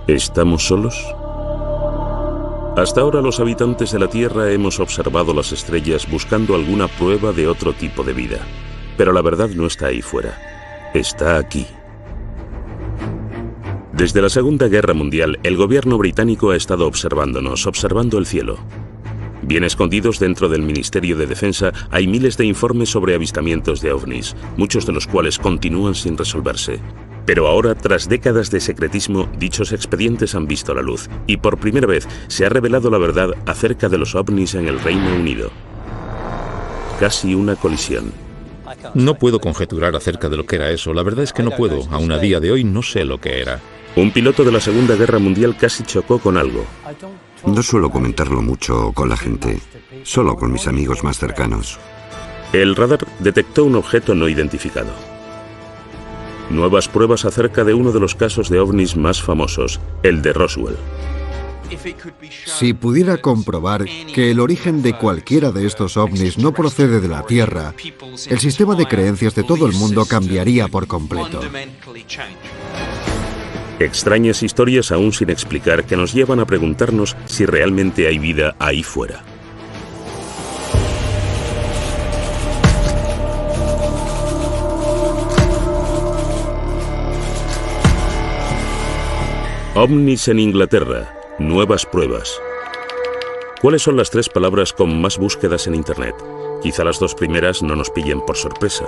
¿Estamos solos? Hasta ahora los habitantes de la Tierra hemos observado las estrellas buscando alguna prueba de otro tipo de vida. Pero la verdad no está ahí fuera. Está aquí. Desde la Segunda Guerra Mundial, el gobierno británico ha estado observándonos, observando el cielo. Bien escondidos dentro del Ministerio de Defensa hay miles de informes sobre avistamientos de ovnis, muchos de los cuales continúan sin resolverse. Pero ahora, tras décadas de secretismo, dichos expedientes han visto la luz y por primera vez se ha revelado la verdad acerca de los ovnis en el Reino Unido. Casi una colisión. No puedo conjeturar acerca de lo que era eso. La verdad es que no puedo. Aún a día de hoy no sé lo que era. Un piloto de la Segunda Guerra Mundial casi chocó con algo. No suelo comentarlo mucho con la gente, solo con mis amigos más cercanos. El radar detectó un objeto no identificado. Nuevas pruebas acerca de uno de los casos de ovnis más famosos, el de Roswell. Si pudiera comprobar que el origen de cualquiera de estos ovnis no procede de la Tierra, el sistema de creencias de todo el mundo cambiaría por completo. Extrañas historias aún sin explicar que nos llevan a preguntarnos si realmente hay vida ahí fuera. OVNIs en Inglaterra. Nuevas pruebas. ¿Cuáles son las 3 palabras con más búsquedas en Internet? Quizá las 2 primeras no nos pillen por sorpresa.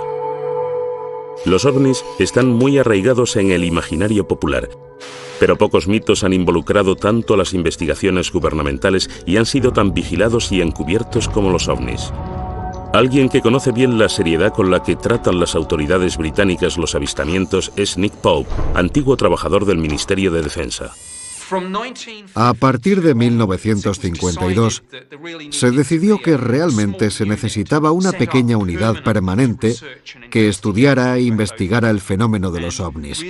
Los ovnis están muy arraigados en el imaginario popular, pero pocos mitos han involucrado tanto a las investigaciones gubernamentales y han sido tan vigilados y encubiertos como los ovnis. Alguien que conoce bien la seriedad con la que tratan las autoridades británicas los avistamientos es Nick Pope, antiguo trabajador del Ministerio de Defensa. A partir de 1952, se decidió que realmente se necesitaba una pequeña unidad permanente que estudiara e investigara el fenómeno de los ovnis.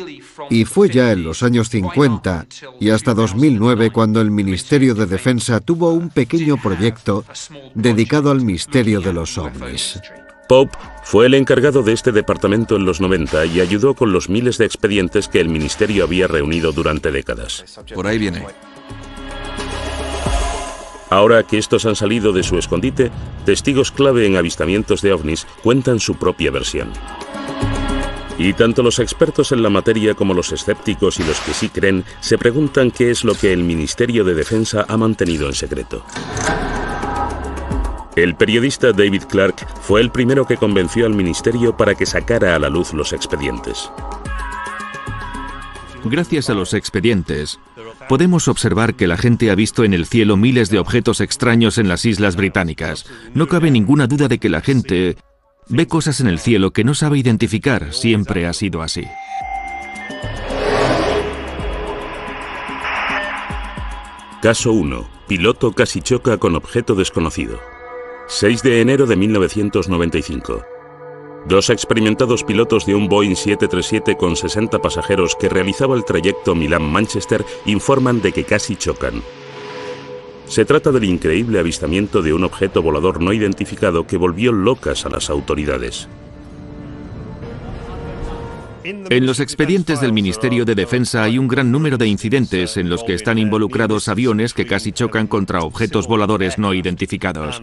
Y fue ya en los años 50 y hasta 2009 cuando el Ministerio de Defensa tuvo un pequeño proyecto dedicado al misterio de los ovnis. Pope fue el encargado de este departamento en los 90 y ayudó con los miles de expedientes que el ministerio había reunido durante décadas. Por ahí viene. Ahora que estos han salido de su escondite, testigos clave en avistamientos de ovnis cuentan su propia versión. Y tanto los expertos en la materia como los escépticos y los que sí creen se preguntan qué es lo que el Ministerio de Defensa ha mantenido en secreto. El periodista David Clark fue el primero que convenció al ministerio para que sacara a la luz los expedientes. Gracias a los expedientes, podemos observar que la gente ha visto en el cielo miles de objetos extraños en las Islas Británicas. No cabe ninguna duda de que la gente ve cosas en el cielo que no sabe identificar. Siempre ha sido así. Caso 1. Piloto casi choca con objeto desconocido. 6 de enero de 1995. 2 experimentados pilotos de un Boeing 737 con 60 pasajeros que realizaba el trayecto Milán-Manchester informan de que casi chocan. Se trata del increíble avistamiento de un objeto volador no identificado que volvió locas a las autoridades. En los expedientes del Ministerio de Defensa hay un gran número de incidentes en los que están involucrados aviones que casi chocan contra objetos voladores no identificados.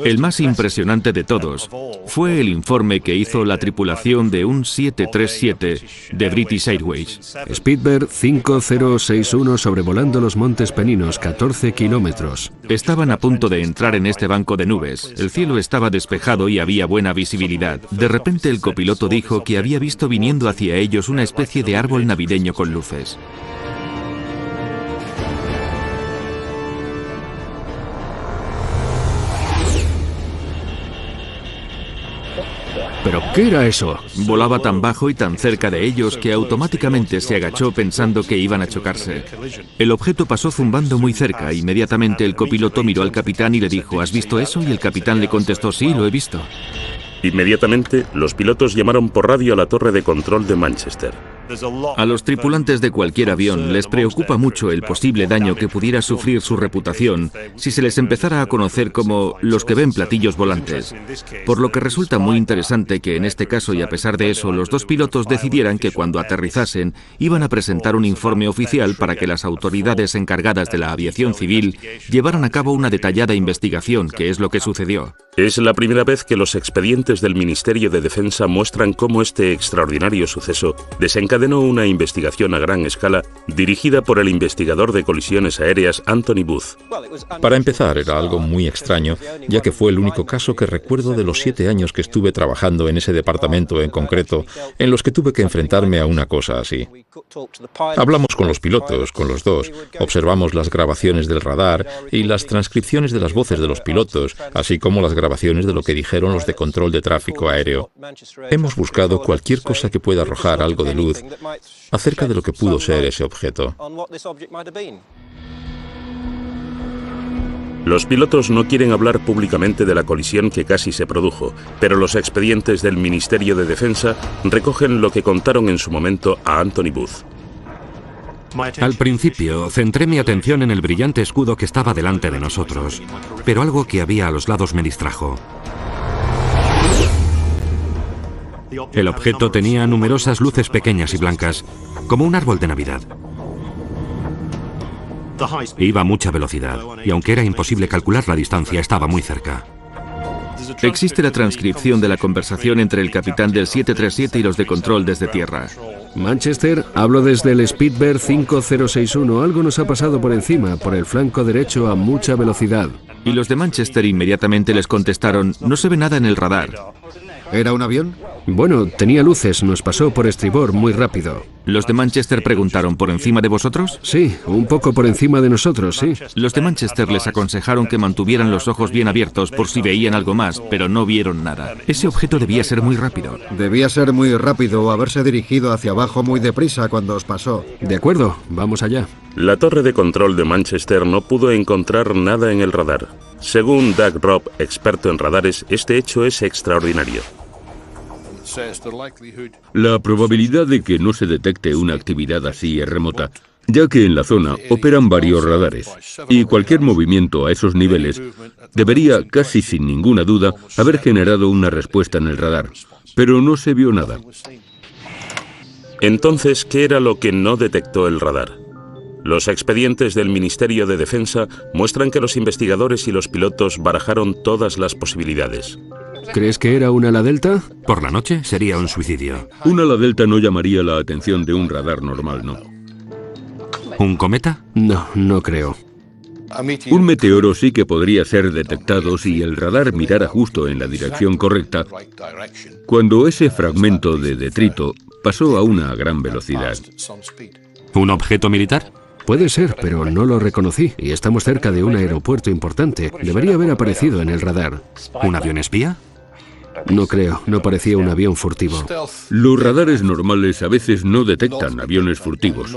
El más impresionante de todos fue el informe que hizo la tripulación de un 737 de British Airways. Speedbird 5061 sobrevolando los Montes Peninos, 14 kilómetros. Estaban a punto de entrar en este banco de nubes. El cielo estaba despejado y había buena visibilidad. De repente el copiloto dijo que había visto viniendo hacia ellos una especie de árbol navideño con luces. ¿Pero qué era eso? Volaba tan bajo y tan cerca de ellos que automáticamente se agachó pensando que iban a chocarse. El objeto pasó zumbando muy cerca. Inmediatamente el copiloto miró al capitán y le dijo: ¿has visto eso? Y el capitán le contestó: sí, lo he visto. Inmediatamente, los pilotos llamaron por radio a la torre de control de Manchester. A los tripulantes de cualquier avión les preocupa mucho el posible daño que pudiera sufrir su reputación si se les empezara a conocer como los que ven platillos volantes. Por lo que resulta muy interesante que en este caso, y a pesar de eso, los dos pilotos decidieran que cuando aterrizasen iban a presentar un informe oficial para que las autoridades encargadas de la aviación civil llevaran a cabo una detallada investigación, que es lo que sucedió. Es la primera vez que los expedientes del Ministerio de Defensa muestran cómo este extraordinario suceso desencadenó una investigación a gran escala dirigida por el investigador de colisiones aéreas Anthony Booth. Para empezar, era algo muy extraño, ya que fue el único caso que recuerdo de los 7 años que estuve trabajando en ese departamento en concreto, en los que tuve que enfrentarme a una cosa así. Hablamos con los pilotos, con los dos, observamos las grabaciones del radar y las transcripciones de las voces de los pilotos, así como las grabaciones de lo que dijeron los de control de tráfico aéreo. Hemos buscado cualquier cosa que pueda arrojar algo de luz acerca de lo que pudo ser ese objeto. Los pilotos no quieren hablar públicamente de la colisión que casi se produjo, pero los expedientes del Ministerio de Defensa recogen lo que contaron en su momento a Anthony Booth. Al principio, centré mi atención en el brillante escudo que estaba delante de nosotros, pero algo que había a los lados me distrajo. El objeto tenía numerosas luces pequeñas y blancas, como un árbol de Navidad. Iba a mucha velocidad, y aunque era imposible calcular la distancia, estaba muy cerca. Existe la transcripción de la conversación entre el capitán del 737 y los de control desde tierra. Manchester, hablo desde el Speedbird 5061. Algo nos ha pasado por encima, por el flanco derecho a mucha velocidad. Y los de Manchester inmediatamente les contestaron, no se ve nada en el radar. ¿Era un avión? Bueno, tenía luces, nos pasó por estribor muy rápido. ¿Los de Manchester preguntaron, ¿por encima de vosotros? Sí, un poco por encima de nosotros, sí. Los de Manchester les aconsejaron que mantuvieran los ojos bien abiertos por si veían algo más, pero no vieron nada. Ese objeto debía ser muy rápido. Debía ser muy rápido o haberse dirigido hacia abajo muy deprisa cuando os pasó. De acuerdo, vamos allá. La torre de control de Manchester no pudo encontrar nada en el radar. Según Doug Robb, experto en radares, este hecho es extraordinario. La probabilidad de que no se detecte una actividad así es remota, ya que en la zona operan varios radares, y cualquier movimiento a esos niveles debería, casi sin ninguna duda, haber generado una respuesta en el radar, pero no se vio nada. Entonces, ¿qué era lo que no detectó el radar? Los expedientes del Ministerio de Defensa muestran que los investigadores y los pilotos barajaron todas las posibilidades. ¿Crees que era un ala delta? Por la noche sería un suicidio. Un ala delta no llamaría la atención de un radar normal, ¿no? ¿Un cometa? No, no creo. Un meteoro sí que podría ser detectado si el radar mirara justo en la dirección correcta, cuando ese fragmento de detrito pasó a una gran velocidad. ¿Un objeto militar? Puede ser, pero no lo reconocí, y estamos cerca de un aeropuerto importante. Debería haber aparecido en el radar. ¿Un avión espía? No creo, no parecía un avión furtivo. Los radares normales a veces no detectan aviones furtivos.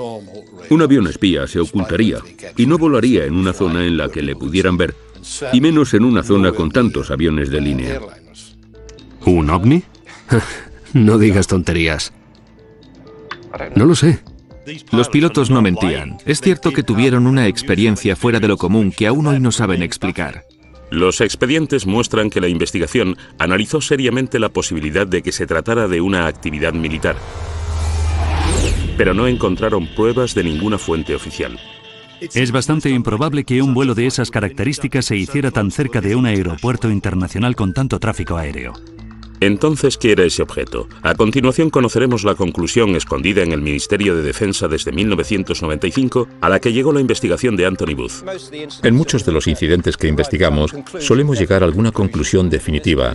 Un avión espía se ocultaría y no volaría en una zona en la que le pudieran ver, y menos en una zona con tantos aviones de línea. ¿Un ovni? No digas tonterías. No lo sé. Los pilotos no mentían. Es cierto que tuvieron una experiencia fuera de lo común que aún hoy no saben explicar. Los expedientes muestran que la investigación analizó seriamente la posibilidad de que se tratara de una actividad militar, pero no encontraron pruebas de ninguna fuente oficial. Es bastante improbable que un vuelo de esas características se hiciera tan cerca de un aeropuerto internacional con tanto tráfico aéreo. Entonces, ¿qué era ese objeto? A continuación conoceremos la conclusión escondida en el Ministerio de Defensa desde 1995, a la que llegó la investigación de Anthony Booth. En muchos de los incidentes que investigamos, solemos llegar a alguna conclusión definitiva,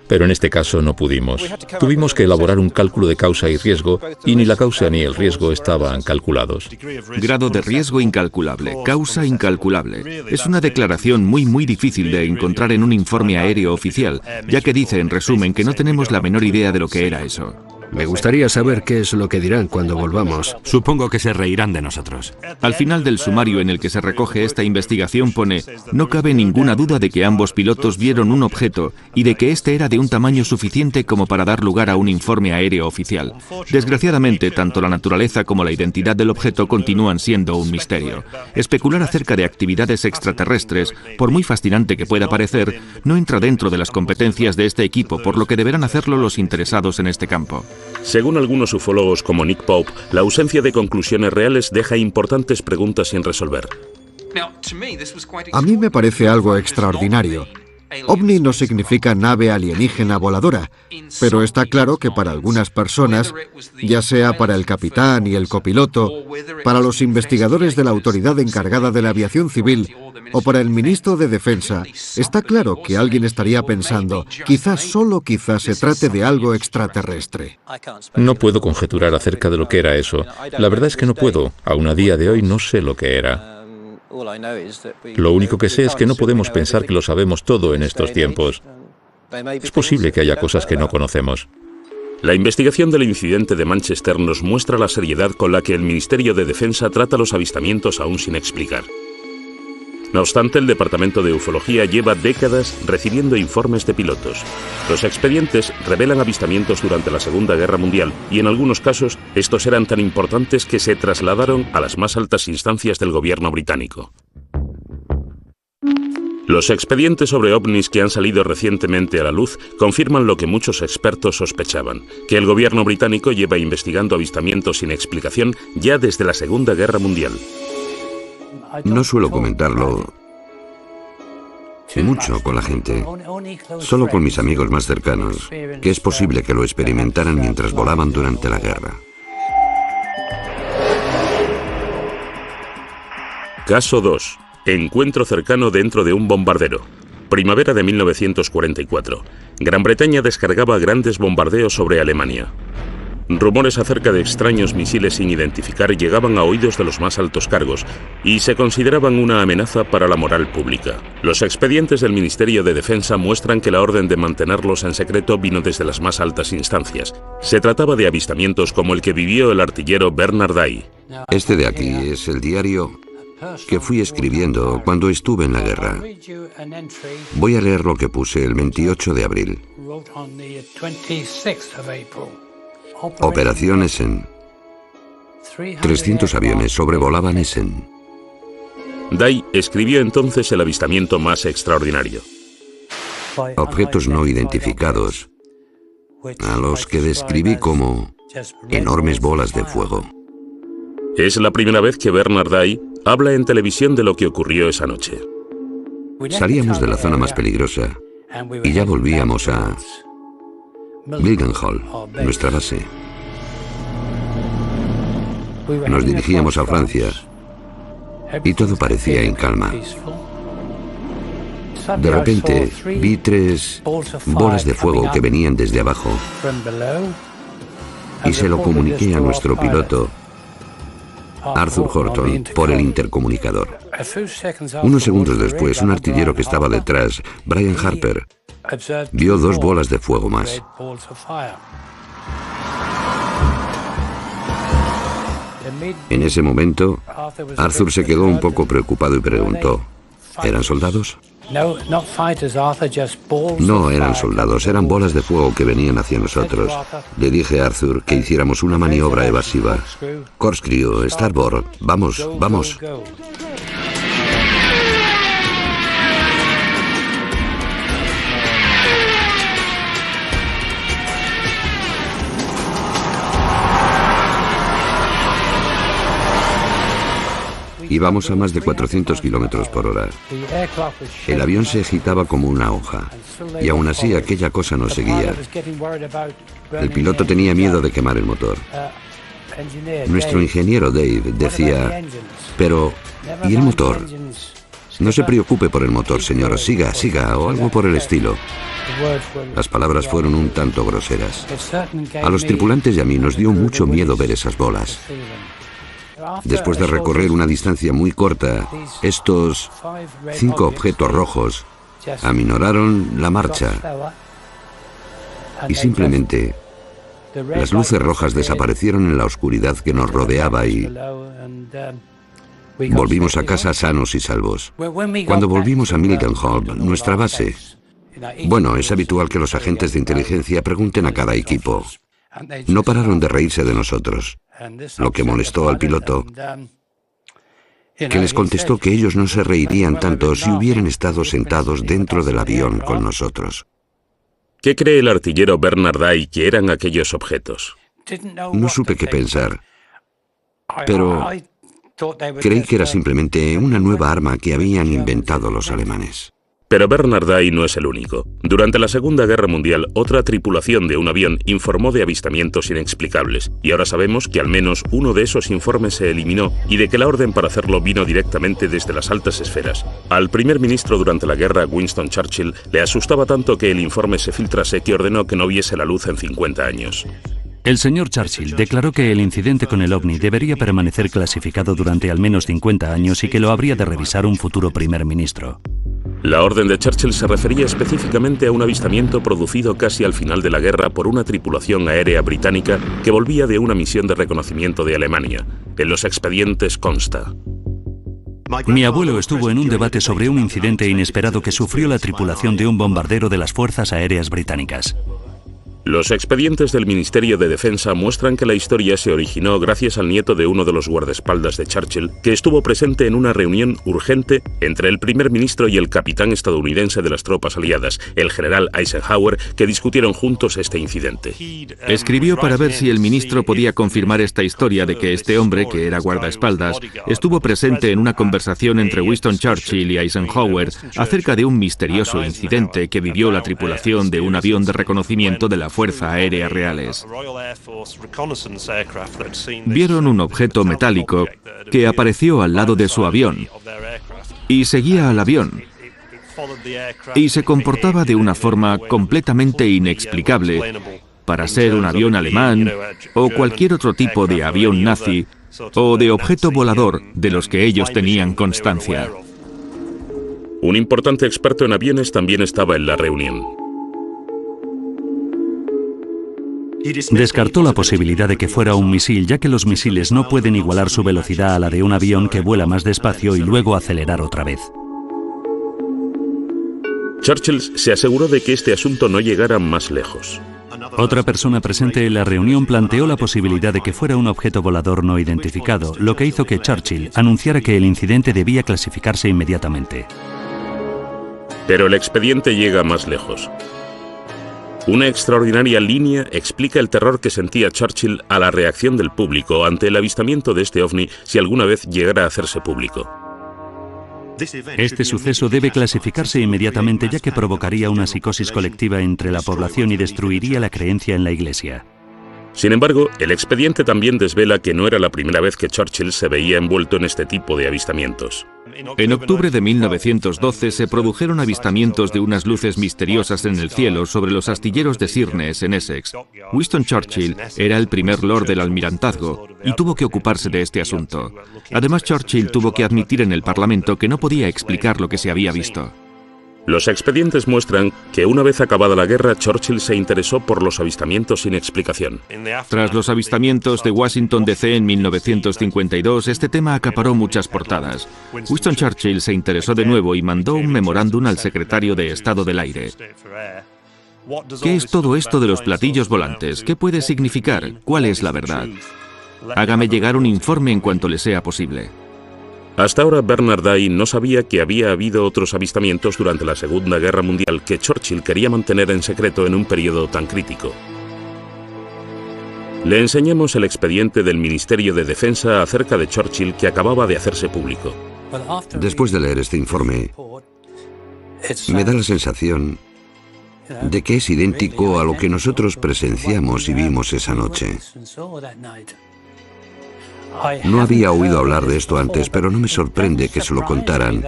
pero en este caso no pudimos. Tuvimos que elaborar un cálculo de causa y riesgo, y ni la causa ni el riesgo estaban calculados. Grado de riesgo incalculable, causa incalculable. Es una declaración muy difícil de encontrar en un informe aéreo oficial, ya que dice, en resumen, que no tenemos la menor idea de lo que era eso. Me gustaría saber qué es lo que dirán cuando volvamos. Supongo que se reirán de nosotros. Al final del sumario en el que se recoge esta investigación pone: no cabe ninguna duda de que ambos pilotos vieron un objeto y de que este era de un tamaño suficiente como para dar lugar a un informe aéreo oficial. Desgraciadamente, tanto la naturaleza como la identidad del objeto continúan siendo un misterio. Especular acerca de actividades extraterrestres, por muy fascinante que pueda parecer, no entra dentro de las competencias de este equipo, por lo que deberán hacerlo los interesados en este campo. Según algunos ufólogos como Nick Pope, la ausencia de conclusiones reales deja importantes preguntas sin resolver. A mí me parece algo extraordinario. OVNI no significa nave alienígena voladora, pero está claro que para algunas personas, ya sea para el capitán y el copiloto, para los investigadores de la autoridad encargada de la aviación civil o para el ministro de Defensa, está claro que alguien estaría pensando, quizás, solo quizás, se trate de algo extraterrestre. No puedo conjeturar acerca de lo que era eso. La verdad es que no puedo. Aún a día de hoy no sé lo que era. Lo único que sé es que no podemos pensar que lo sabemos todo en estos tiempos. Es posible que haya cosas que no conocemos. La investigación del incidente de Manchester nos muestra la seriedad con la que el Ministerio de Defensa trata los avistamientos aún sin explicar. No obstante, el Departamento de Ufología lleva décadas recibiendo informes de pilotos. Los expedientes revelan avistamientos durante la Segunda Guerra Mundial y en algunos casos estos eran tan importantes que se trasladaron a las más altas instancias del gobierno británico. Los expedientes sobre ovnis que han salido recientemente a la luz confirman lo que muchos expertos sospechaban, que el gobierno británico lleva investigando avistamientos sin explicación ya desde la Segunda Guerra Mundial. No suelo comentarlo mucho con la gente, solo con mis amigos más cercanos, que es posible que lo experimentaran mientras volaban durante la guerra. Caso 2. Encuentro cercano dentro de un bombardero. Primavera de 1944. Gran Bretaña descargaba grandes bombardeos sobre Alemania. Rumores acerca de extraños misiles sin identificar llegaban a oídos de los más altos cargos y se consideraban una amenaza para la moral pública. Los expedientes del Ministerio de Defensa muestran que la orden de mantenerlos en secreto vino desde las más altas instancias. Se trataba de avistamientos como el que vivió el artillero Bernard Day. Este de aquí es el diario que fui escribiendo cuando estuve en la guerra. Voy a leer lo que puse el 28 de abril. Operación Essen. 300 aviones sobrevolaban Essen. Day escribió entonces el avistamiento más extraordinario. Objetos no identificados, a los que describí como enormes bolas de fuego. Es la primera vez que Bernard Day habla en televisión de lo que ocurrió esa noche. Salíamos de la zona más peligrosa y ya volvíamos a Mildenhall, nuestra base. Nos dirigíamos a Francia y todo parecía en calma. De repente vi 3 bolas de fuego que venían desde abajo y se lo comuniqué a nuestro piloto, Arthur Horton, por el intercomunicador. Unos segundos después, un artillero que estaba detrás, Brian Harper, vio 2 bolas de fuego más. En ese momento, Arthur se quedó un poco preocupado y preguntó, ¿eran soldados? No eran soldados, eran bolas de fuego que venían hacia nosotros. Le dije a Arthur que hiciéramos una maniobra evasiva. Corkscrew, starboard, vamos, vamos. Íbamos a más de 400 kilómetros por hora. El avión se agitaba como una hoja, y aún así aquella cosa nos seguía. El piloto tenía miedo de quemar el motor. Nuestro ingeniero Dave decía, pero ¿y el motor? No se preocupe por el motor, señor, siga, siga, o algo por el estilo. Las palabras fueron un tanto groseras. A los tripulantes y a mí nos dio mucho miedo ver esas bolas. Después de recorrer una distancia muy corta, estos 5 objetos rojos aminoraron la marcha y simplemente Las luces rojas desaparecieron en la oscuridad que nos rodeaba y volvimos a casa sanos y salvos. Cuando volvimos a Mildenhall, nuestra base, bueno, es habitual que los agentes de inteligencia pregunten a cada equipo. No pararon de reírse de nosotros, lo que molestó al piloto, que les contestó que ellos no se reirían tanto si hubieran estado sentados dentro del avión con nosotros. ¿Qué cree el artillero Bernard Day que eran aquellos objetos? No supe qué pensar, pero creí que era simplemente una nueva arma que habían inventado los alemanes. Pero Bernard Day no es el único. Durante la Segunda Guerra Mundial, otra tripulación de un avión informó de avistamientos inexplicables, y ahora sabemos que al menos uno de esos informes se eliminó y de que la orden para hacerlo vino directamente desde las altas esferas. Al primer ministro durante la guerra, Winston Churchill, le asustaba tanto que el informe se filtrase que ordenó que no viese la luz en 50 años. El señor Churchill declaró que el incidente con el ovni debería permanecer clasificado durante al menos 50 años y que lo habría de revisar un futuro primer ministro. La orden de Churchill se refería específicamente a un avistamiento producido casi al final de la guerra por una tripulación aérea británica que volvía de una misión de reconocimiento de Alemania. En los expedientes consta: mi abuelo estuvo en un debate sobre un incidente inesperado que sufrió la tripulación de un bombardero de las Fuerzas Aéreas Británicas. Los expedientes del Ministerio de Defensa muestran que la historia se originó gracias al nieto de uno de los guardaespaldas de Churchill, que estuvo presente en una reunión urgente entre el primer ministro y el capitán estadounidense de las tropas aliadas, el general Eisenhower, que discutieron juntos este incidente. Escribió para ver si el ministro podía confirmar esta historia de que este hombre, que era guardaespaldas, estuvo presente en una conversación entre Winston Churchill y Eisenhower acerca de un misterioso incidente que vivió la tripulación de un avión de reconocimiento de la Fuerza Aérea Reales. Vieron un objeto metálico que apareció al lado de su avión y seguía al avión y se comportaba de una forma completamente inexplicable para ser un avión alemán o cualquier otro tipo de avión nazi o de objeto volador de los que ellos tenían constancia. Un importante experto en aviones también estaba en la reunión. Descartó la posibilidad de que fuera un misil, ya que los misiles no pueden igualar su velocidad a la de un avión que vuela más despacio y luego acelerar otra vez. Churchill se aseguró de que este asunto no llegara más lejos. Otra persona presente en la reunión planteó la posibilidad de que fuera un objeto volador no identificado, lo que hizo que Churchill anunciara que el incidente debía clasificarse inmediatamente. Pero el expediente llega más lejos. Una extraordinaria línea explica el terror que sentía Churchill a la reacción del público ante el avistamiento de este ovni si alguna vez llegara a hacerse público. Este suceso debe clasificarse inmediatamente, ya que provocaría una psicosis colectiva entre la población y destruiría la creencia en la Iglesia. Sin embargo, el expediente también desvela que no era la primera vez que Churchill se veía envuelto en este tipo de avistamientos. En octubre de 1912 se produjeron avistamientos de unas luces misteriosas en el cielo sobre los astilleros de Sheerness, en Essex. Winston Churchill era el primer lord del almirantazgo y tuvo que ocuparse de este asunto. Además, Churchill tuvo que admitir en el Parlamento que no podía explicar lo que se había visto. Los expedientes muestran que una vez acabada la guerra, Churchill se interesó por los avistamientos sin explicación. Tras los avistamientos de Washington DC en 1952, este tema acaparó muchas portadas. Winston Churchill se interesó de nuevo y mandó un memorándum al secretario de Estado del Aire. ¿Qué es todo esto de los platillos volantes? ¿Qué puede significar? ¿Cuál es la verdad? Hágame llegar un informe en cuanto le sea posible. Hasta ahora Bernard Day no sabía que había habido otros avistamientos durante la Segunda Guerra Mundial que Churchill quería mantener en secreto en un periodo tan crítico. Le enseñamos el expediente del Ministerio de Defensa acerca de Churchill que acababa de hacerse público. Después de leer este informe, me da la sensación de que es idéntico a lo que nosotros presenciamos y vimos esa noche. No había oído hablar de esto antes, pero no me sorprende que se lo contaran,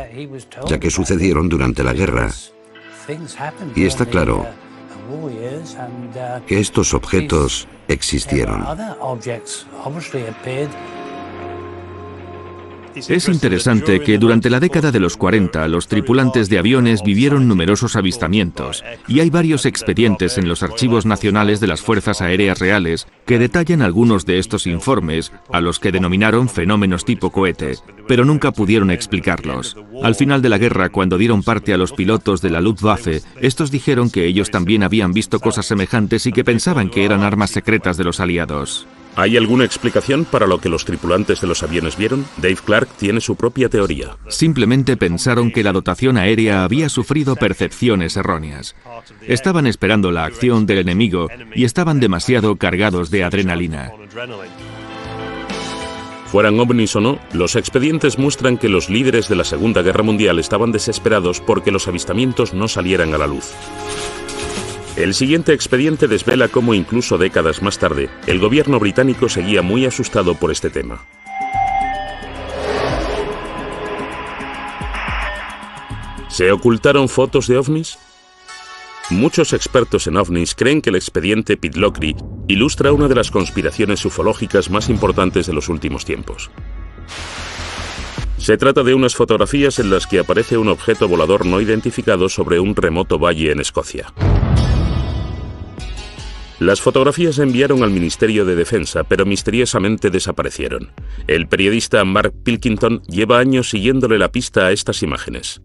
ya que sucedieron durante la guerra. Y está claro que estos objetos existieron. Es interesante que durante la década de los 40 los tripulantes de aviones vivieron numerosos avistamientos y hay varios expedientes en los archivos nacionales de las Fuerzas Aéreas Reales que detallan algunos de estos informes, a los que denominaron fenómenos tipo cohete, pero nunca pudieron explicarlos. Al final de la guerra, cuando dieron parte a los pilotos de la Luftwaffe, estos dijeron que ellos también habían visto cosas semejantes y que pensaban que eran armas secretas de los aliados. ¿Hay alguna explicación para lo que los tripulantes de los aviones vieron? Dave Clark tiene su propia teoría. Simplemente pensaron que la dotación aérea había sufrido percepciones erróneas. Estaban esperando la acción del enemigo y estaban demasiado cargados de adrenalina. Fueran ovnis o no, los expedientes muestran que los líderes de la Segunda Guerra Mundial estaban desesperados porque los avistamientos no salieran a la luz. El siguiente expediente desvela cómo incluso décadas más tarde, el gobierno británico seguía muy asustado por este tema. ¿Se ocultaron fotos de ovnis? Muchos expertos en ovnis creen que el expediente Pitlochry ilustra una de las conspiraciones ufológicas más importantes de los últimos tiempos. Se trata de unas fotografías en las que aparece un objeto volador no identificado sobre un remoto valle en Escocia. Las fotografías se enviaron al Ministerio de Defensa, pero misteriosamente desaparecieron. El periodista Mark Pilkington lleva años siguiéndole la pista a estas imágenes.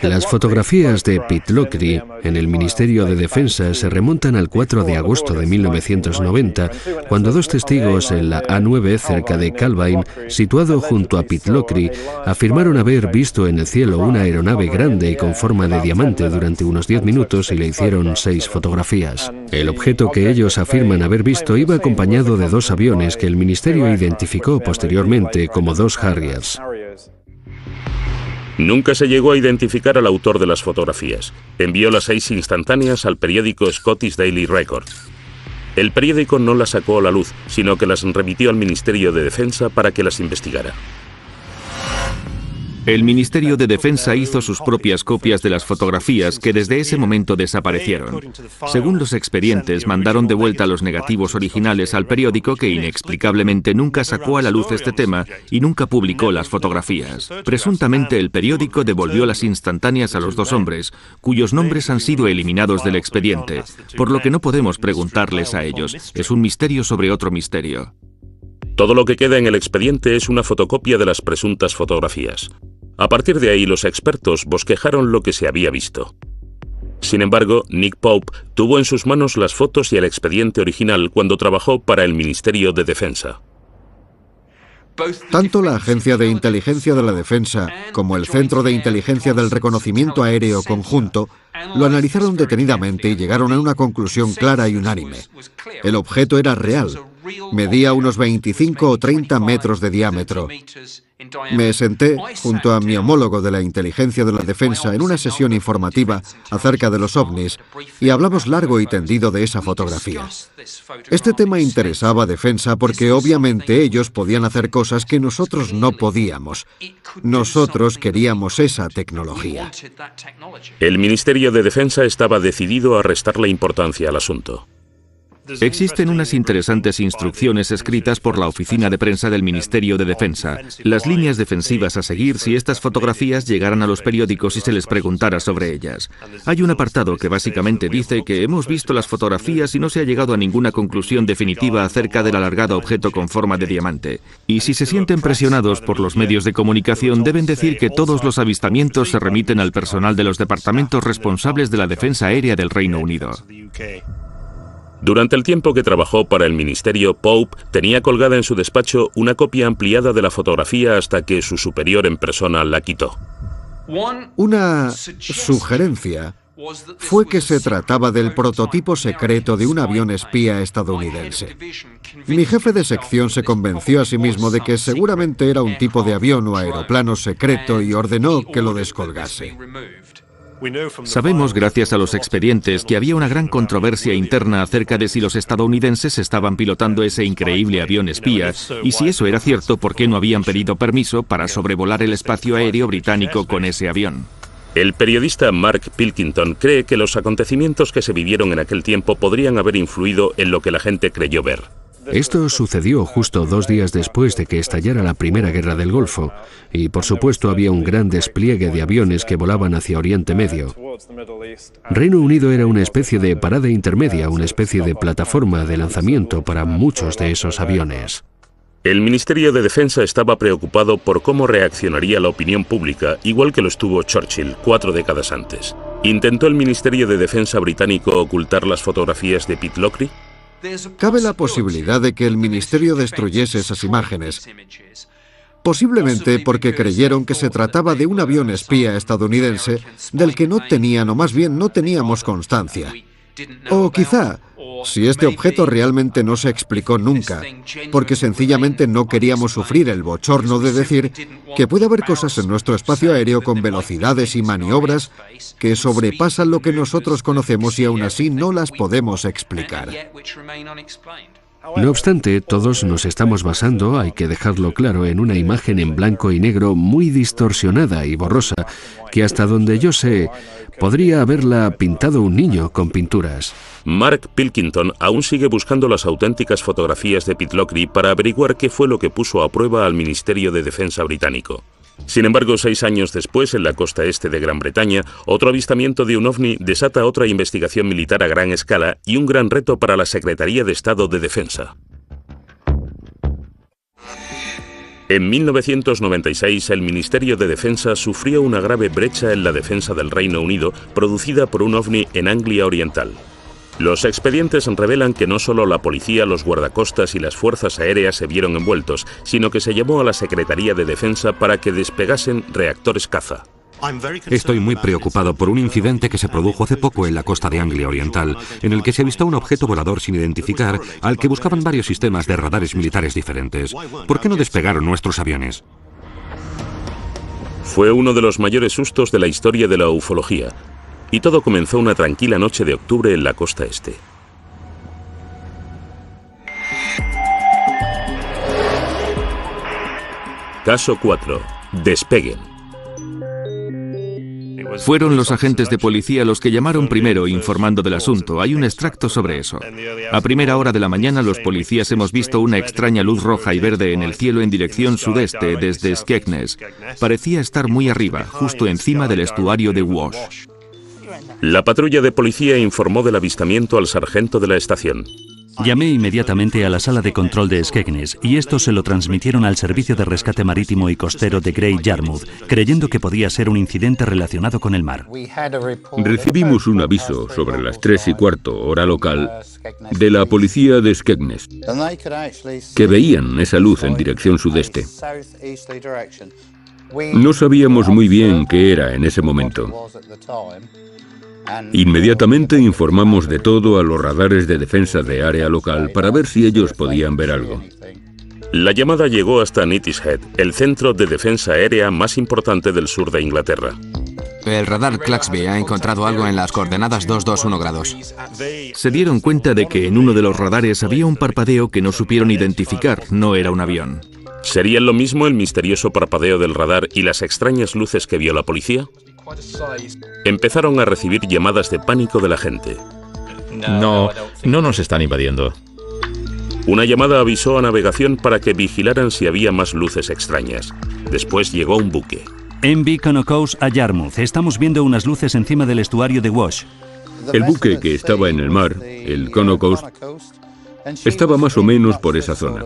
Las fotografías de Pitlochry en el Ministerio de Defensa se remontan al 4 de agosto de 1990, cuando dos testigos en la A9 cerca de Calvine, situado junto a Pitlochry, afirmaron haber visto en el cielo una aeronave grande y con forma de diamante durante unos 10 minutos y le hicieron 6 fotografías. El objeto que ellos afirman haber visto iba acompañado de 2 aviones que el ministerio identificó posteriormente como 2 Harriers. Nunca se llegó a identificar al autor de las fotografías. Envió las 6 instantáneas al periódico Scottish Daily Record. El periódico no las sacó a la luz, sino que las remitió al Ministerio de Defensa para que las investigara. El Ministerio de Defensa hizo sus propias copias de las fotografías que desde ese momento desaparecieron. Según los expedientes, mandaron de vuelta los negativos originales al periódico, que inexplicablemente nunca sacó a la luz este tema y nunca publicó las fotografías. Presuntamente el periódico devolvió las instantáneas a los 2 hombres, cuyos nombres han sido eliminados del expediente, por lo que no podemos preguntarles a ellos. Es un misterio sobre otro misterio. Todo lo que queda en el expediente es una fotocopia de las presuntas fotografías. A partir de ahí, los expertos bosquejaron lo que se había visto. Sin embargo, Nick Pope tuvo en sus manos las fotos y el expediente original cuando trabajó para el Ministerio de Defensa. Tanto la Agencia de Inteligencia de la Defensa como el Centro de Inteligencia del Reconocimiento Aéreo Conjunto lo analizaron detenidamente y llegaron a una conclusión clara y unánime. El objeto era real. Medía unos 25 o 30 metros de diámetro. Me senté junto a mi homólogo de la Inteligencia de la Defensa en una sesión informativa acerca de los ovnis y hablamos largo y tendido de esa fotografía. Este tema interesaba a Defensa porque obviamente ellos podían hacer cosas que nosotros no podíamos. Nosotros queríamos esa tecnología. El Ministerio de Defensa estaba decidido a restarle importancia al asunto. Existen unas interesantes instrucciones escritas por la oficina de prensa del Ministerio de Defensa, las líneas defensivas a seguir si estas fotografías llegaran a los periódicos y se les preguntara sobre ellas. Hay un apartado que básicamente dice que hemos visto las fotografías y no se ha llegado a ninguna conclusión definitiva acerca del alargado objeto con forma de diamante. Y si se sienten presionados por los medios de comunicación, deben decir que todos los avistamientos se remiten al personal de los departamentos responsables de la defensa aérea del Reino Unido. Durante el tiempo que trabajó para el ministerio, Pope tenía colgada en su despacho una copia ampliada de la fotografía hasta que su superior en persona la quitó. Una sugerencia fue que se trataba del prototipo secreto de un avión espía estadounidense. Mi jefe de sección se convenció a sí mismo de que seguramente era un tipo de avión o aeroplano secreto y ordenó que lo descolgase. Sabemos, gracias a los expedientes, que había una gran controversia interna acerca de si los estadounidenses estaban pilotando ese increíble avión espía, y si eso era cierto, ¿por qué no habían pedido permiso para sobrevolar el espacio aéreo británico con ese avión? El periodista Mark Pilkington cree que los acontecimientos que se vivieron en aquel tiempo podrían haber influido en lo que la gente creyó ver. Esto sucedió justo 2 días después de que estallara la Primera Guerra del Golfo, y por supuesto había un gran despliegue de aviones que volaban hacia Oriente Medio. Reino Unido era una especie de parada intermedia, una especie de plataforma de lanzamiento para muchos de esos aviones. El Ministerio de Defensa estaba preocupado por cómo reaccionaría la opinión pública, igual que lo estuvo Churchill 4 décadas antes. ¿Intentó el Ministerio de Defensa británico ocultar las fotografías de Pitlochry? Cabe la posibilidad de que el ministerio destruyese esas imágenes, posiblemente porque creyeron que se trataba de un avión espía estadounidense del que no tenían, o más bien no teníamos constancia. O quizá, si este objeto realmente no se explicó nunca, porque sencillamente no queríamos sufrir el bochorno de decir que puede haber cosas en nuestro espacio aéreo con velocidades y maniobras que sobrepasan lo que nosotros conocemos y aún así no las podemos explicar. No obstante, todos nos estamos basando, hay que dejarlo claro, en una imagen en blanco y negro muy distorsionada y borrosa, que hasta donde yo sé, podría haberla pintado un niño con pinturas. Mark Pilkington aún sigue buscando las auténticas fotografías de Pitlochry para averiguar qué fue lo que puso a prueba al Ministerio de Defensa británico. Sin embargo, 6 años después, en la costa este de Gran Bretaña, otro avistamiento de un ovni desata otra investigación militar a gran escala y un gran reto para la Secretaría de Estado de Defensa. En 1996, el Ministerio de Defensa sufrió una grave brecha en la defensa del Reino Unido producida por un ovni en Anglia Oriental. Los expedientes revelan que no solo la policía, los guardacostas y las fuerzas aéreas se vieron envueltos, sino que se llamó a la Secretaría de Defensa para que despegasen reactores caza. Estoy muy preocupado por un incidente que se produjo hace poco en la costa de Anglia Oriental, en el que se avistó un objeto volador sin identificar al que buscaban varios sistemas de radares militares diferentes. ¿Por qué no despegaron nuestros aviones? Fue uno de los mayores sustos de la historia de la ufología. Y todo comenzó una tranquila noche de octubre en la costa este. Caso 4. Despeguen. Fueron los agentes de policía los que llamaron primero informando del asunto. Hay un extracto sobre eso. A primera hora de la mañana los policías hemos visto una extraña luz roja y verde en el cielo en dirección sudeste desde Skegness. Parecía estar muy arriba, justo encima del estuario de Wash. La patrulla de policía informó del avistamiento al sargento de la estación. Llamé inmediatamente a la sala de control de Skegness y esto se lo transmitieron al Servicio de Rescate Marítimo y Costero de Great Yarmouth, creyendo que podía ser un incidente relacionado con el mar. Recibimos un aviso sobre las 3:15 hora local de la policía de Skegness, que veían esa luz en dirección sudeste. No sabíamos muy bien qué era en ese momento. Inmediatamente informamos de todo a los radares de defensa de área local para ver si ellos podían ver algo. La llamada llegó hasta Neatishead, el centro de defensa aérea más importante del sur de Inglaterra. El radar Claxby ha encontrado algo en las coordenadas 221 grados. Se dieron cuenta de que en uno de los radares había un parpadeo que no supieron identificar, no era un avión. ¿Serían lo mismo el misterioso parpadeo del radar y las extrañas luces que vio la policía? Empezaron a recibir llamadas de pánico de la gente. No nos están invadiendo. Una llamada avisó a navegación para que vigilaran si había más luces extrañas. Después llegó un buque. MV Conocos a Yarmouth. Estamos viendo unas luces encima del estuario de Wash. El buque que estaba en el mar, el Conocos, estaba más o menos por esa zona.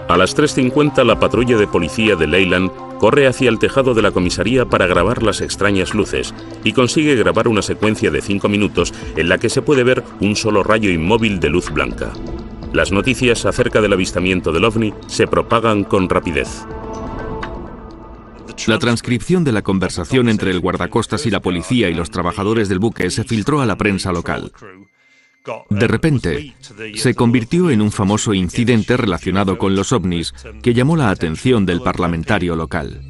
A las 3:50 la patrulla de policía de Leyland corre hacia el tejado de la comisaría para grabar las extrañas luces y consigue grabar una secuencia de 5 minutos en la que se puede ver un solo rayo inmóvil de luz blanca. Las noticias acerca del avistamiento del ovni se propagan con rapidez. La transcripción de la conversación entre el guardacostas y la policía y los trabajadores del buque se filtró a la prensa local. De repente, se convirtió en un famoso incidente relacionado con los ovnis que llamó la atención del parlamentario local.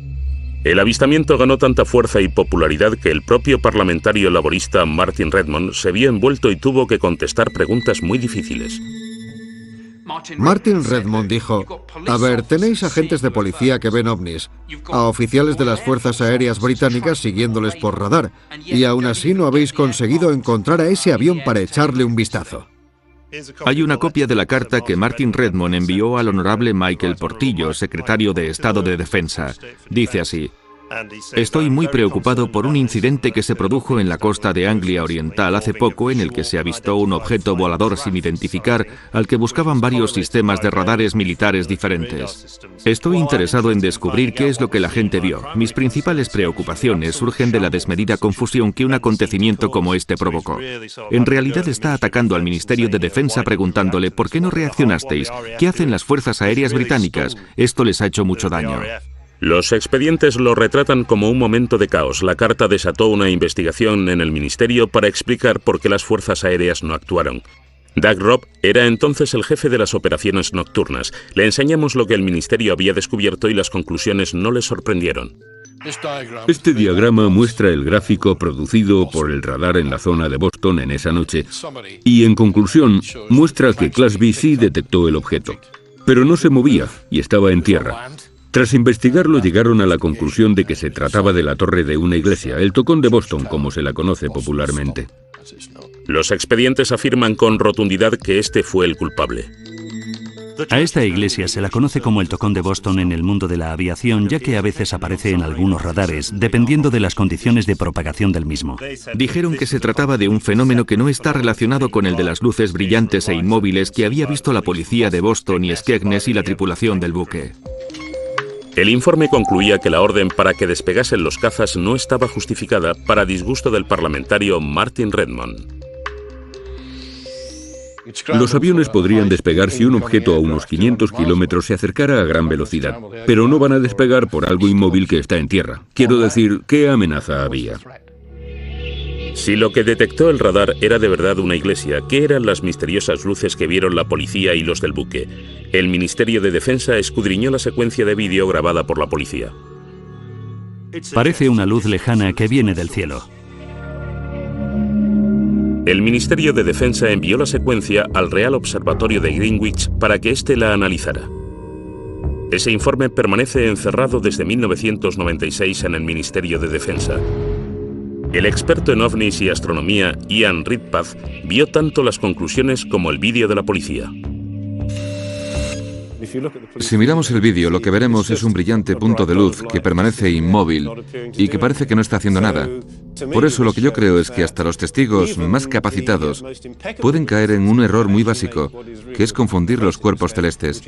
El avistamiento ganó tanta fuerza y popularidad que el propio parlamentario laborista Martin Redmond se vio envuelto y tuvo que contestar preguntas muy difíciles. Martin Redmond dijo: a ver, tenéis agentes de policía que ven ovnis, a oficiales de las fuerzas aéreas británicas siguiéndoles por radar, y aún así no habéis conseguido encontrar a ese avión para echarle un vistazo. Hay una copia de la carta que Martin Redmond envió al honorable Michael Portillo, secretario de Estado de Defensa. Dice así: estoy muy preocupado por un incidente que se produjo en la costa de Anglia Oriental hace poco, en el que se avistó un objeto volador sin identificar al que buscaban varios sistemas de radares militares diferentes. Estoy interesado en descubrir qué es lo que la gente vio. Mis principales preocupaciones surgen de la desmedida confusión que un acontecimiento como este provocó. En realidad está atacando al Ministerio de Defensa preguntándole ¿por qué no reaccionasteis? ¿Qué hacen las fuerzas aéreas británicas? Esto les ha hecho mucho daño. Los expedientes lo retratan como un momento de caos. La carta desató una investigación en el ministerio para explicar por qué las fuerzas aéreas no actuaron. Doug Robb era entonces el jefe de las operaciones nocturnas. Le enseñamos lo que el ministerio había descubierto y las conclusiones no le sorprendieron. Este diagrama muestra el gráfico producido por el radar en la zona de Boston en esa noche y, en conclusión, muestra que Class B sí detectó el objeto, pero no se movía y estaba en tierra. Tras investigarlo, llegaron a la conclusión de que se trataba de la torre de una iglesia, el Tocón de Boston, como se la conoce popularmente. Los expedientes afirman con rotundidad que este fue el culpable. A esta iglesia se la conoce como el Tocón de Boston en el mundo de la aviación, ya que a veces aparece en algunos radares, dependiendo de las condiciones de propagación del mismo. Dijeron que se trataba de un fenómeno que no está relacionado con el de las luces brillantes e inmóviles que había visto la policía de Boston y Skegness y la tripulación del buque. El informe concluía que la orden para que despegasen los cazas no estaba justificada, para disgusto del parlamentario Martin Redmond. Los aviones podrían despegar si un objeto a unos 500 kilómetros se acercara a gran velocidad, pero no van a despegar por algo inmóvil que está en tierra. Quiero decir, ¿qué amenaza había? Si lo que detectó el radar era de verdad una iglesia, ¿qué eran las misteriosas luces que vieron la policía y los del buque? El Ministerio de Defensa escudriñó la secuencia de vídeo grabada por la policía. Parece una luz lejana que viene del cielo. El Ministerio de Defensa envió la secuencia al Real Observatorio de Greenwich para que éste la analizara. Ese informe permanece encerrado desde 1996 en el Ministerio de Defensa. El experto en ovnis y astronomía, Ian Redpath, vio tanto las conclusiones como el vídeo de la policía. Si miramos el vídeo, lo que veremos es un brillante punto de luz que permanece inmóvil y que parece que no está haciendo nada. Por eso lo que yo creo es que hasta los testigos más capacitados pueden caer en un error muy básico, que es confundir los cuerpos celestes.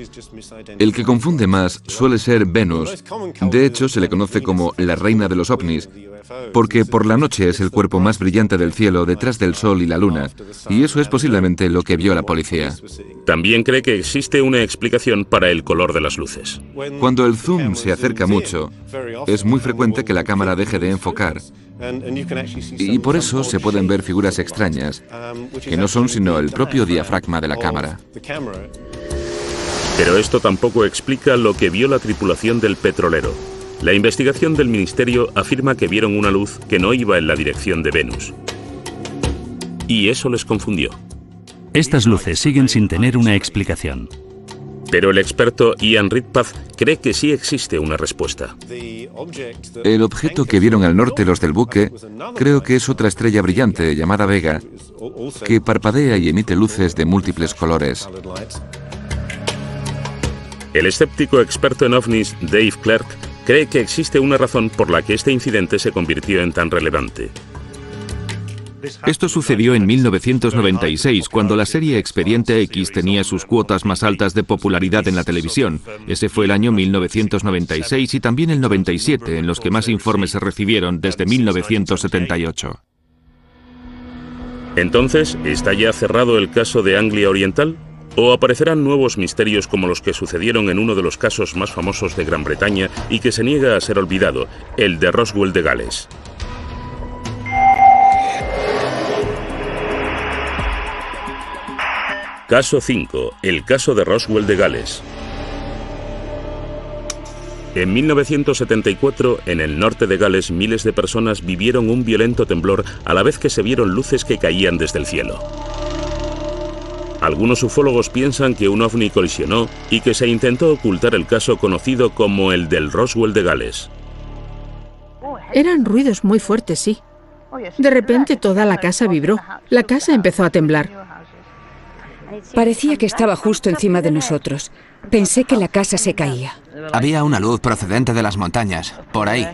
El que confunde más suele ser Venus. De hecho, se le conoce como la reina de los ovnis, porque por la noche es el cuerpo más brillante del cielo detrás del Sol y la Luna, y eso es posiblemente lo que vio la policía. También cree que existe una explicación para el color de las luces. Cuando el zoom se acerca mucho, es muy frecuente que la cámara deje de enfocar, y por eso se pueden ver figuras extrañas, que no son sino el propio diafragma de la cámara. Pero esto tampoco explica lo que vio la tripulación del petrolero. La investigación del ministerio afirma que vieron una luz que no iba en la dirección de Venus. Y eso les confundió. Estas luces siguen sin tener una explicación. Pero el experto Ian Redpath cree que sí existe una respuesta. El objeto que vieron al norte los del buque, creo que es otra estrella brillante llamada Vega, que parpadea y emite luces de múltiples colores. El escéptico experto en ovnis Dave Clark cree que existe una razón por la que este incidente se convirtió en tan relevante. Esto sucedió en 1996, cuando la serie Expediente X tenía sus cuotas más altas de popularidad en la televisión. Ese fue el año 1996 y también el 97, en los que más informes se recibieron desde 1978. Entonces, ¿está ya cerrado el caso de Anglia Oriental? ¿O aparecerán nuevos misterios como los que sucedieron en uno de los casos más famosos de Gran Bretaña y que se niega a ser olvidado, el de Roswell de Gales? Caso 5. El caso de Roswell de Gales. En 1974, en el norte de Gales, miles de personas vivieron un violento temblor a la vez que se vieron luces que caían desde el cielo. Algunos ufólogos piensan que un ovni colisionó y que se intentó ocultar el caso conocido como el del Roswell de Gales. Eran ruidos muy fuertes, sí. De repente toda la casa vibró. La casa empezó a temblar. Parecía que estaba justo encima de nosotros. Pensé que la casa se caía. Había una luz procedente de las montañas, por ahí.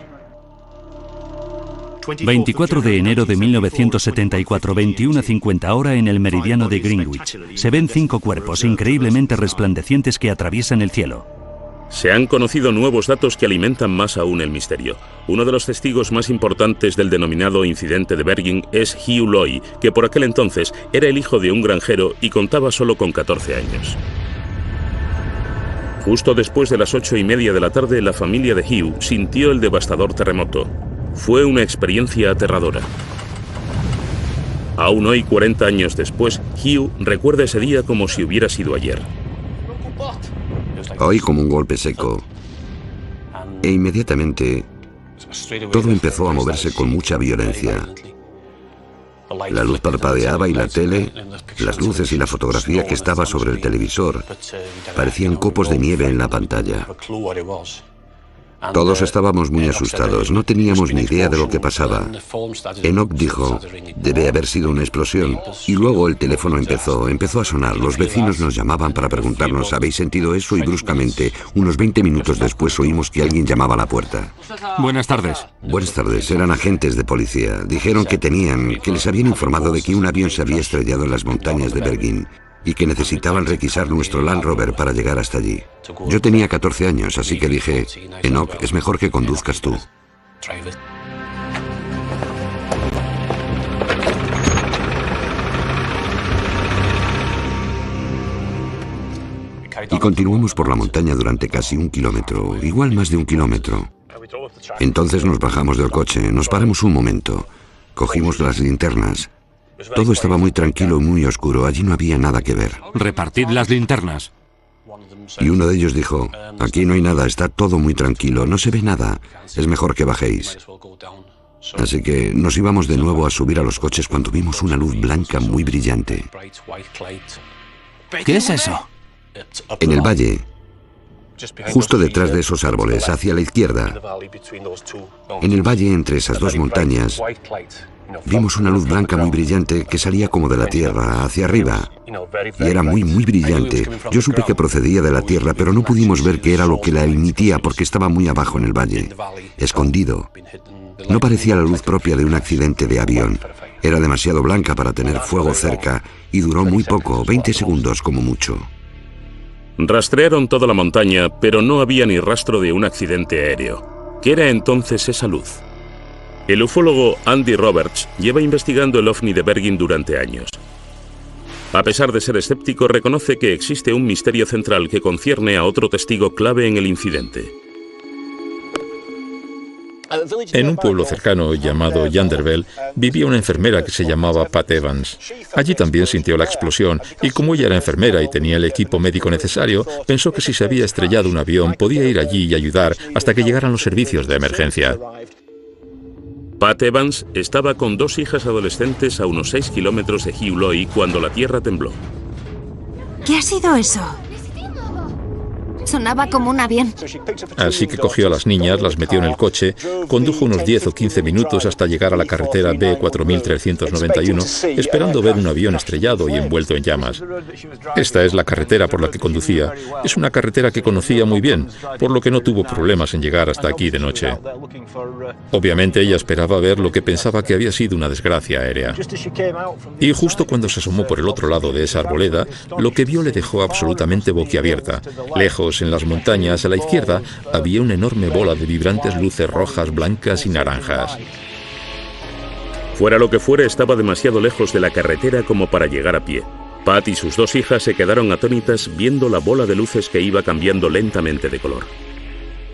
24 de enero de 1974, 21:50 hora en el meridiano de Greenwich. Se ven 5 cuerpos increíblemente resplandecientes que atraviesan el cielo. Se han conocido nuevos datos que alimentan más aún el misterio. Uno de los testigos más importantes del denominado incidente de Bergen es Hugh Loy, que por aquel entonces era el hijo de un granjero y contaba solo con 14 años. Justo después de las 8:30 de la tarde, la familia de Hugh sintió el devastador terremoto. Fue una experiencia aterradora. Aún hoy, 40 años después, Hugh recuerda ese día como si hubiera sido ayer. Oí como un golpe seco e inmediatamente todo empezó a moverse con mucha violencia. La luz parpadeaba y la tele, las luces y la fotografía que estaba sobre el televisor parecían copos de nieve en la pantalla. Todos estábamos muy asustados, no teníamos ni idea de lo que pasaba. Enoch dijo, debe haber sido una explosión. Y luego el teléfono empezó a sonar. Los vecinos nos llamaban para preguntarnos, ¿habéis sentido eso? Y bruscamente, unos 20 minutos después, oímos que alguien llamaba a la puerta. Buenas tardes. Buenas tardes, eran agentes de policía. Dijeron que les habían informado de que un avión se había estrellado en las montañas de Bergen y que necesitaban requisar nuestro Land Rover para llegar hasta allí. Yo tenía 14 años, así que dije, Enoch, es mejor que conduzcas tú. Y continuamos por la montaña durante casi 1 kilómetro, igual más de 1 kilómetro. Entonces nos bajamos del coche, nos paramos un momento, cogimos las linternas. Todo estaba muy tranquilo y muy oscuro, allí no había nada que ver. Repartid las linternas. Y uno de ellos dijo, aquí no hay nada, está todo muy tranquilo, no se ve nada, es mejor que bajéis. Así que nos íbamos de nuevo a subir a los coches cuando vimos una luz blanca muy brillante. ¿Qué es eso? En el valle, justo detrás de esos árboles, hacia la izquierda, en el valle entre esas dos montañas, vimos una luz blanca muy brillante que salía como de la tierra, hacia arriba. Y era muy, muy brillante. Yo supe que procedía de la tierra, pero no pudimos ver qué era lo que la emitía porque estaba muy abajo en el valle, escondido. No parecía la luz propia de un accidente de avión. Era demasiado blanca para tener fuego cerca y duró muy poco, 20 segundos como mucho. Rastrearon toda la montaña, pero no había ni rastro de un accidente aéreo. ¿Qué era entonces esa luz? El ufólogo Andy Roberts lleva investigando el ovni de Bergen durante años. A pesar de ser escéptico, reconoce que existe un misterio central que concierne a otro testigo clave en el incidente. En un pueblo cercano llamado Yanderville vivía una enfermera que se llamaba Pat Evans. Allí también sintió la explosión y como ella era enfermera y tenía el equipo médico necesario, pensó que si se había estrellado un avión podía ir allí y ayudar hasta que llegaran los servicios de emergencia. Pat Evans estaba con 2 hijas adolescentes a unos 6 kilómetros de Hugh Loy cuando la tierra tembló. ¿Qué ha sido eso? Sonaba como un avión. Así que cogió a las niñas, las metió en el coche, condujo unos 10 o 15 minutos hasta llegar a la carretera B4391, esperando ver un avión estrellado y envuelto en llamas. Esta es la carretera por la que conducía. Es una carretera que conocía muy bien, por lo que no tuvo problemas en llegar hasta aquí de noche. Obviamente ella esperaba ver lo que pensaba que había sido una desgracia aérea. Y justo cuando se asomó por el otro lado de esa arboleda, lo que vio le dejó absolutamente boquiabierta. Lejos, en las montañas, a la izquierda, había una enorme bola de vibrantes luces rojas, blancas y naranjas. Fuera lo que fuera, estaba demasiado lejos de la carretera como para llegar a pie. Pat y sus 2 hijas se quedaron atónitas viendo la bola de luces que iba cambiando lentamente de color.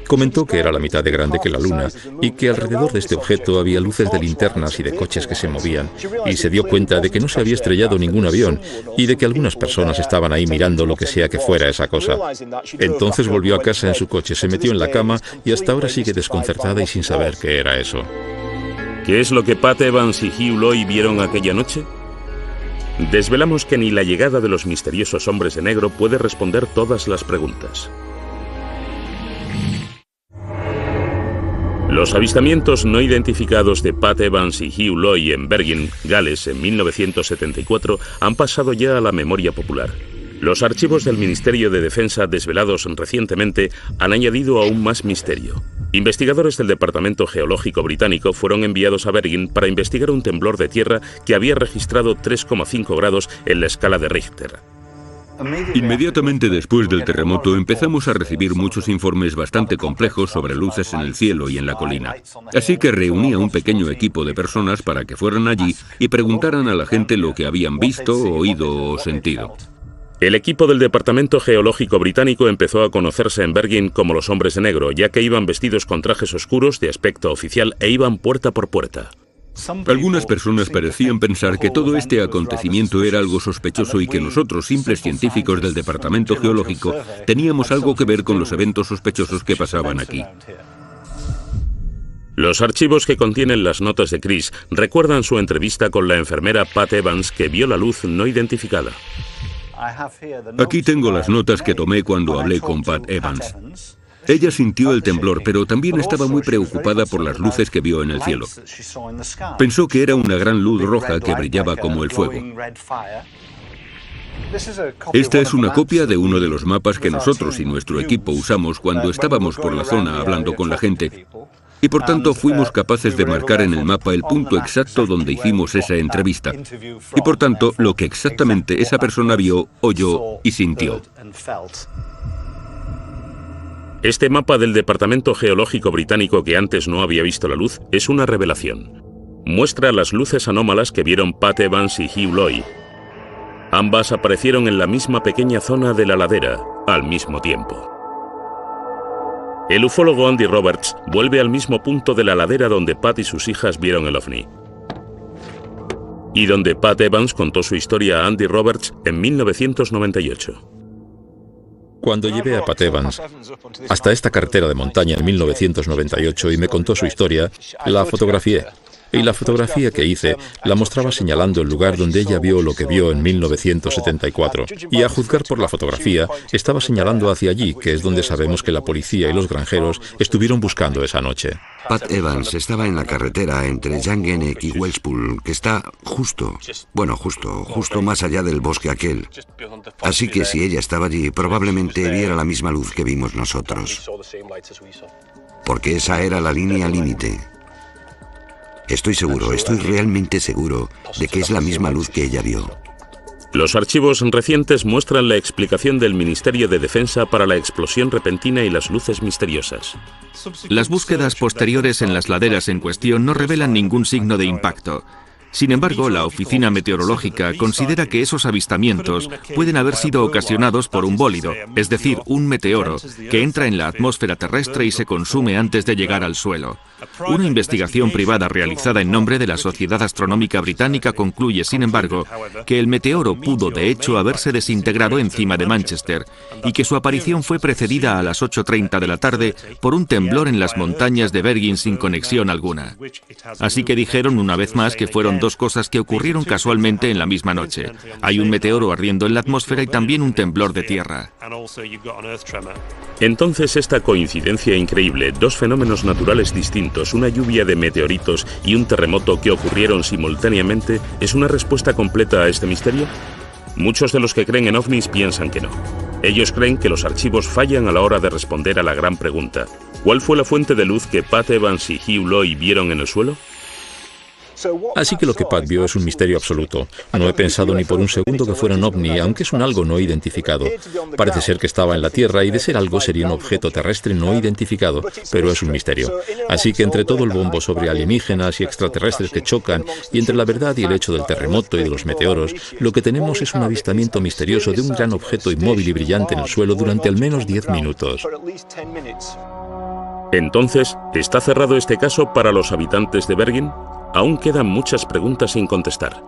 Comentó que era la mitad de grande que la luna y que alrededor de este objeto había luces de linternas y de coches que se movían, y se dio cuenta de que no se había estrellado ningún avión y de que algunas personas estaban ahí mirando lo que sea que fuera esa cosa. Entonces volvió a casa en su coche, se metió en la cama y hasta ahora sigue desconcertada y sin saber qué era eso. ¿Qué es lo que Pat Evans y Hugh Loy vieron aquella noche? Desvelamos que ni la llegada de los misteriosos hombres de negro puede responder todas las preguntas. Los avistamientos no identificados de Pat Evans y Hugh Loy en Bergen, Gales, en 1974 han pasado ya a la memoria popular. Los archivos del Ministerio de Defensa desvelados recientemente han añadido aún más misterio. Investigadores del Departamento Geológico Británico fueron enviados a Bergen para investigar un temblor de tierra que había registrado 3,5 grados en la escala de Richter. Inmediatamente después del terremoto empezamos a recibir muchos informes bastante complejos sobre luces en el cielo y en la colina. Así que reuní a un pequeño equipo de personas para que fueran allí y preguntaran a la gente lo que habían visto, oído o sentido. El equipo del Departamento Geológico Británico empezó a conocerse en Bergen como los hombres de negro, ya que iban vestidos con trajes oscuros de aspecto oficial e iban puerta por puerta. Algunas personas parecían pensar que todo este acontecimiento era algo sospechoso y que nosotros, simples científicos del Departamento Geológico, teníamos algo que ver con los eventos sospechosos que pasaban aquí. Los archivos que contienen las notas de Chris recuerdan su entrevista con la enfermera Pat Evans, que vio la luz no identificada. Aquí tengo las notas que tomé cuando hablé con Pat Evans. Ella sintió el temblor, pero también estaba muy preocupada por las luces que vio en el cielo. Pensó que era una gran luz roja que brillaba como el fuego. Esta es una copia de uno de los mapas que nosotros y nuestro equipo usamos cuando estábamos por la zona hablando con la gente. Y por tanto fuimos capaces de marcar en el mapa el punto exacto donde hicimos esa entrevista. Y por tanto, lo que exactamente esa persona vio, oyó y sintió. Este mapa del Departamento Geológico Británico, que antes no había visto la luz, es una revelación. Muestra las luces anómalas que vieron Pat Evans y Hugh Loy. Ambas aparecieron en la misma pequeña zona de la ladera, al mismo tiempo. El ufólogo Andy Roberts vuelve al mismo punto de la ladera donde Pat y sus hijas vieron el ovni. Y donde Pat Evans contó su historia a Andy Roberts en 1998. Cuando llevé a Pat Evans hasta esta carretera de montaña en 1998 y me contó su historia, la fotografié. Y la fotografía que hice la mostraba señalando el lugar donde ella vio lo que vio en 1974. Y a juzgar por la fotografía, estaba señalando hacia allí, que es donde sabemos que la policía y los granjeros estuvieron buscando esa noche. Pat Evans estaba en la carretera entre Llangennec y Wellspool, que está justo más allá del bosque aquel. Así que si ella estaba allí, probablemente viera la misma luz que vimos nosotros. Porque esa era la línea límite. Estoy realmente seguro de que es la misma luz que ella vio. Los archivos recientes muestran la explicación del Ministerio de Defensa para la explosión repentina y las luces misteriosas. Las búsquedas posteriores en las laderas en cuestión no revelan ningún signo de impacto. Sin embargo, la Oficina Meteorológica considera que esos avistamientos pueden haber sido ocasionados por un bólido, es decir, un meteoro, que entra en la atmósfera terrestre y se consume antes de llegar al suelo. Una investigación privada realizada en nombre de la Sociedad Astronómica Británica concluye, sin embargo, que el meteoro pudo de hecho haberse desintegrado encima de Manchester y que su aparición fue precedida a las 8:30 de la tarde por un temblor en las montañas de Bergen sin conexión alguna. Así que dijeron una vez más que fueron dos cosas que ocurrieron casualmente en la misma noche. Hay un meteoro ardiendo en la atmósfera y también un temblor de tierra. Entonces esta coincidencia increíble, dos fenómenos naturales distintos, una lluvia de meteoritos y un terremoto que ocurrieron simultáneamente, ¿es una respuesta completa a este misterio? Muchos de los que creen en ovnis piensan que no. Ellos creen que los archivos fallan a la hora de responder a la gran pregunta: ¿cuál fue la fuente de luz que Pat Evans y Hugh Loy vieron en el suelo? Así que lo que Pat vio es un misterio absoluto. No he pensado ni por un segundo que fuera un ovni, aunque es un algo no identificado. Parece ser que estaba en la Tierra y de ser algo sería un objeto terrestre no identificado, pero es un misterio. Así que entre todo el bombo sobre alienígenas y extraterrestres que chocan, y entre la verdad y el hecho del terremoto y de los meteoros, lo que tenemos es un avistamiento misterioso de un gran objeto inmóvil y brillante en el suelo durante al menos 10 minutos. Entonces, ¿está cerrado este caso para los habitantes de Bergen? Aún quedan muchas preguntas sin contestar.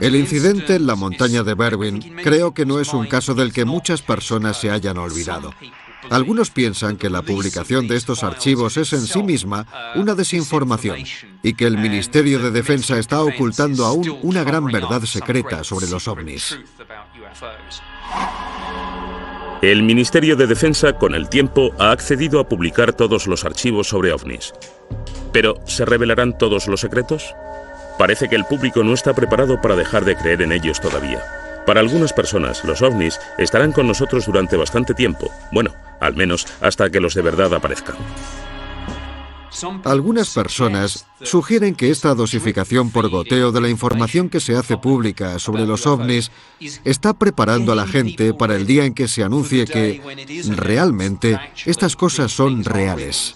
El incidente en la montaña de Bergen creo que no es un caso del que muchas personas se hayan olvidado. Algunos piensan que la publicación de estos archivos es en sí misma una desinformación y que el Ministerio de Defensa está ocultando aún una gran verdad secreta sobre los ovnis. El Ministerio de Defensa, con el tiempo, ha accedido a publicar todos los archivos sobre ovnis. Pero, ¿se revelarán todos los secretos? Parece que el público no está preparado para dejar de creer en ellos todavía. Para algunas personas, los ovnis estarán con nosotros durante bastante tiempo. Bueno, al menos hasta que los de verdad aparezcan. Algunas personas sugieren que esta dosificación por goteo de la información que se hace pública sobre los ovnis está preparando a la gente para el día en que se anuncie que realmente estas cosas son reales.